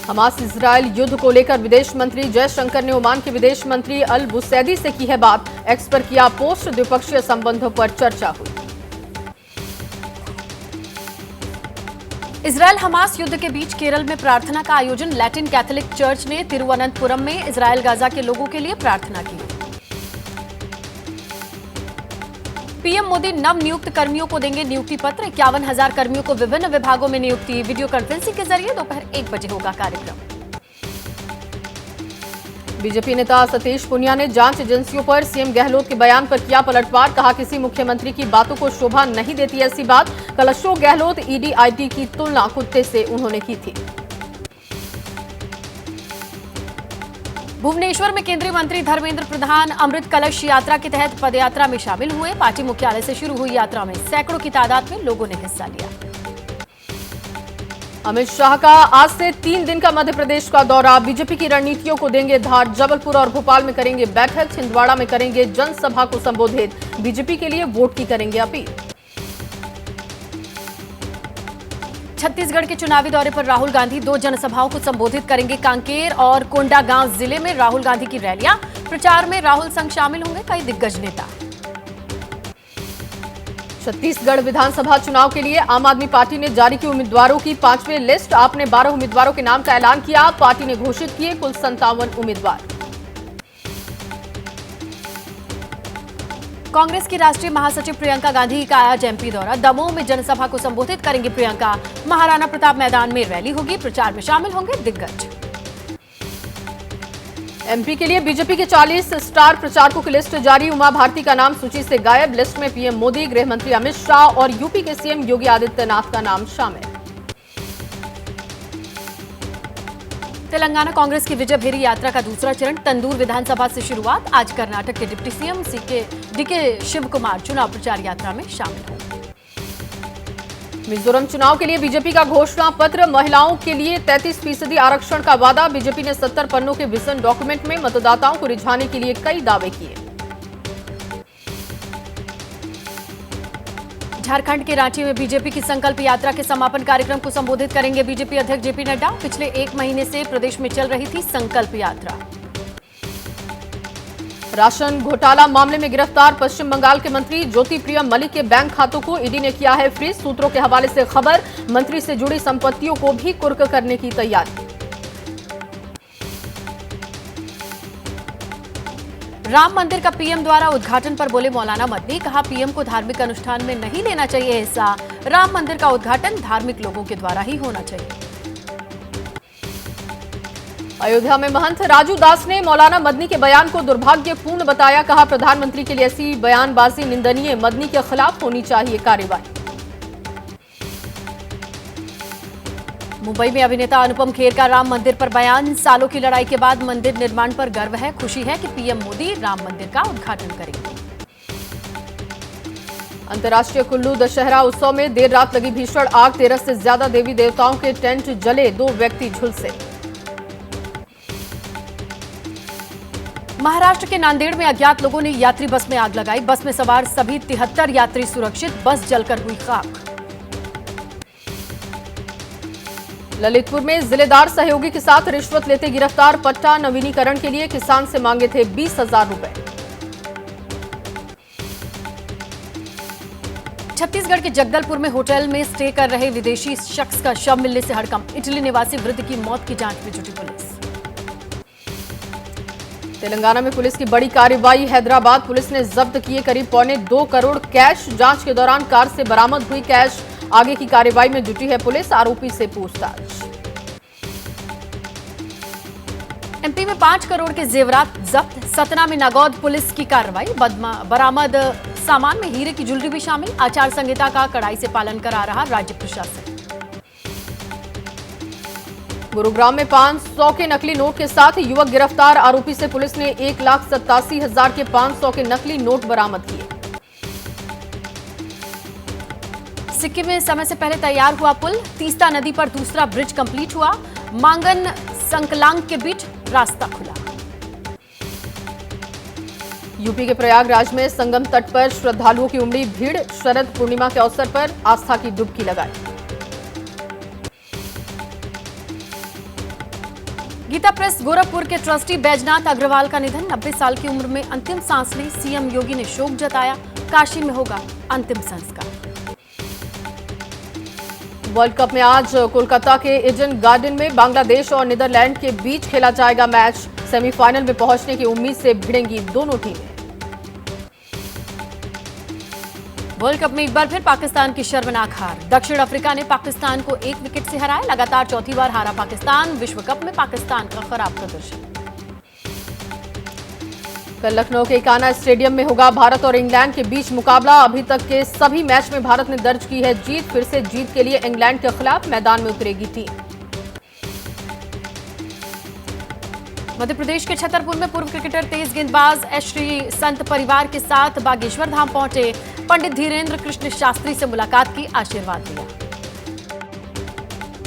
Hamas Israel युद्ध को लेकर विदेश मंत्री जयशंकर ने ओमान के विदेश मंत्री अल बुसैदी से की है बात। एक्स पर किया पोस्ट, द्विपक्षीय संबंधों पर चर्चा हुई। इजरायल हमास युद्ध के बीच केरल में प्रार्थना का आयोजन। लैटिन कैथोलिक चर्च ने तिरुवनंतपुरम में इजरायल गाजा के लोगों के लिए प्रार्थना की। पीएम मोदी नव नियुक्त कर्मियों को देंगे नियुक्ति पत्र। 51,000 कर्मियों को विभिन्न विभागों में नियुक्ति। वीडियो कॉन्फ्रेंसिंग के जरिए दोपहर 1 बजे होगा कार्यक्रम। बीजेपी नेता सतीश पुनिया ने जांच एजेंसियों पर सीएम गहलोत के बयान पर किया पलटवार। कहा, किसी मुख्यमंत्री की बातों को शोभा नहीं देती ऐसी बात। कल अशोक गहलोत ईडी आईटी की तुलना कुत्ते से उन्होंने की थी। भुवनेश्वर में केंद्रीय मंत्री धर्मेंद्र प्रधान अमृत कलश यात्रा के तहत पदयात्रा में शामिल हुए। पार्टी मुख्यालय से शुरू हुई यात्रा में सैकड़ों की तादाद में लोगों ने हिस्सा लिया। अमित शाह का आज से 3 दिन का मध्य प्रदेश का दौरा। बीजेपी की रणनीतियों को देंगे धार। जबलपुर और भोपाल में करेंगे बैठक। छिंदवाड़ा में करेंगे जनसभा को संबोधित। बीजेपी के लिए वोट की करेंगे अपील। छत्तीसगढ़ के चुनावी दौरे पर राहुल गांधी 2 जनसभाओं को संबोधित करेंगे। कांकेर और कोंडागांव जिले में राहुल गांधी की रैलियां। प्रचार में राहुल संग शामिल होंगे कई दिग्गज नेता। छत्तीसगढ़ विधानसभा चुनाव के लिए आम आदमी पार्टी ने जारी की उम्मीदवारों की 5वीं लिस्ट। आपने 12 उम्मीदवारों के नाम का ऐलान किया। पार्टी ने घोषित किए कुल 57 उम्मीदवार। कांग्रेस की राष्ट्रीय महासचिव प्रियंका गांधी का आज एमपी दौरा। दमोह में जनसभा को संबोधित करेंगे प्रियंका। महाराणा प्रताप मैदान में रैली होगी। प्रचार में शामिल होंगे दिग्गज। एमपी के लिए बीजेपी के 40 स्टार प्रचारकों की लिस्ट जारी। उमा भारती का नाम सूची से गायब। लिस्ट में पीएम मोदी, गृह मंत्री अमित शाह और यूपी के सीएम योगी आदित्यनाथ का नाम शामिल। तेलंगाना कांग्रेस की विजय भेरी यात्रा का दूसरा चरण। तंदूर विधानसभा से शुरुआत। आज कर्नाटक के deputy CM DK Shivakumar चुनाव प्रचार यात्रा में शामिल होंगे। मिजोरम चुनाव के लिए बीजेपी का घोषणा पत्र। महिलाओं के लिए 33% आरक्षण का वादा। बीजेपी ने 70 पन्नों के विजन डॉक्यूमेंट में मतदाताओं को रिझाने के लिए कई दावे किए। झारखंड के रांची में बीजेपी की संकल्प यात्रा के समापन कार्यक्रम को संबोधित करेंगे बीजेपी अध्यक्ष जेपी नड्डा। पिछले 1 महीने से प्रदेश में चल रही थी संकल्प यात्रा। राशन घोटाला मामले में गिरफ्तार पश्चिम बंगाल के मंत्री ज्योतिप्रिया मलिक के बैंक खातों को ईडी ने किया है फ्रीज। सूत्रों के हवाले से खबर, मंत्री से जुड़ी संपत्तियों को भी कुर्क करने की तैयारी। राम मंदिर का पीएम द्वारा उद्घाटन पर बोले मौलाना मदनी। कहा, पीएम को धार्मिक अनुष्ठान में नहीं लेना चाहिए हिस्सा। राम मंदिर का उद्घाटन धार्मिक लोगों के द्वारा ही होना चाहिए। अयोध्या में महंत राजू दास ने मौलाना मदनी के बयान को दुर्भाग्यपूर्ण बताया। कहा, प्रधानमंत्री के लिए ऐसी बयानबाजी निंदनीय। मदनी के खिलाफ होनी चाहिए कार्रवाई। मुंबई में अभिनेता अनुपम खेर का राम मंदिर पर बयान। सालों की लड़ाई के बाद मंदिर निर्माण पर गर्व है। खुशी है कि पीएम मोदी राम मंदिर का उद्घाटन करेंगे। अंतर्राष्ट्रीय कुल्लू दशहरा उत्सव में देर रात लगी भीषण आग। 13 से ज्यादा देवी देवताओं के टेंट जले। 2 व्यक्ति झुलसे। महाराष्ट्र के नांदेड़ में अज्ञात लोगों ने यात्री बस में आग लगाई। बस में सवार सभी 73 यात्री सुरक्षित। बस जलकर हुई खाक। ललितपुर में जिलेदार सहयोगी के साथ रिश्वत लेते गिरफ्तार। पट्टा नवीनीकरण के लिए किसान से मांगे थे 20,000 रुपए। छत्तीसगढ़ के जगदलपुर में होटल में स्टे कर रहे विदेशी शख्स का शव मिलने से हड़कंप। इटली निवासी वृद्ध की मौत की जांच में जुटी पुलिस। तेलंगाना में पुलिस की बड़ी कार्रवाई। हैदराबाद पुलिस ने जब्त किए करीब 1.25 करोड़ कैश। जांच के दौरान कार से बरामद हुई कैश। आगे की कार्रवाई में जुटी है पुलिस। आरोपी से पूछताछ। एमपी में 5 करोड़ के जेवरात जब्त। सतना में नागौद पुलिस की कार्रवाई। बरामद सामान में हीरे की ज्वेलरी भी शामिल। आचार संहिता का कड़ाई से पालन करा रहा राज्य प्रशासन। गुरुग्राम में 500 के नकली नोट के साथ युवक गिरफ्तार। आरोपी से पुलिस ने 1,87,000 के 500 के नकली नोट बरामद किए। सिक्किम में समय से पहले तैयार हुआ पुल। तीस्ता नदी पर दूसरा ब्रिज कंप्लीट हुआ। मांगन संकलांग के बीच रास्ता खुला। यूपी के प्रयागराज में संगम तट पर श्रद्धालुओं की उमड़ी भीड़। शरद पूर्णिमा के अवसर पर आस्था की डुबकी लगाई। गीता प्रेस गोरखपुर के ट्रस्टी बैजनाथ अग्रवाल का निधन। 90 साल की उम्र में अंतिम सांस ली। सीएम योगी ने शोक जताया। काशी में होगा अंतिम संस्कार। वर्ल्ड कप में आज कोलकाता के ईडन गार्डन में बांग्लादेश और नीदरलैंड के बीच खेला जाएगा मैच। सेमीफाइनल में पहुंचने की उम्मीद से भिड़ेंगी दोनों टीमें। वर्ल्ड कप में एक बार फिर पाकिस्तान की शर्मनाक हार। दक्षिण अफ्रीका ने पाकिस्तान को 1 विकेट से हराया। लगातार चौथी बार हारा पाकिस्तान। विश्व कप में पाकिस्तान का खराब प्रदर्शन। कल लखनऊ के इकाना स्टेडियम में होगा भारत और इंग्लैंड के बीच मुकाबला। अभी तक के सभी मैच में भारत ने दर्ज की है जीत। फिर से जीत के लिए इंग्लैंड के खिलाफ मैदान में उतरेगी टीम। मध्य प्रदेश के छतरपुर में पूर्व क्रिकेटर तेज गेंदबाज श्री संत परिवार के साथ बागेश्वर धाम पहुंचे। पंडित धीरेन्द्र कृष्ण शास्त्री से मुलाकात की, आशीर्वाद दिया।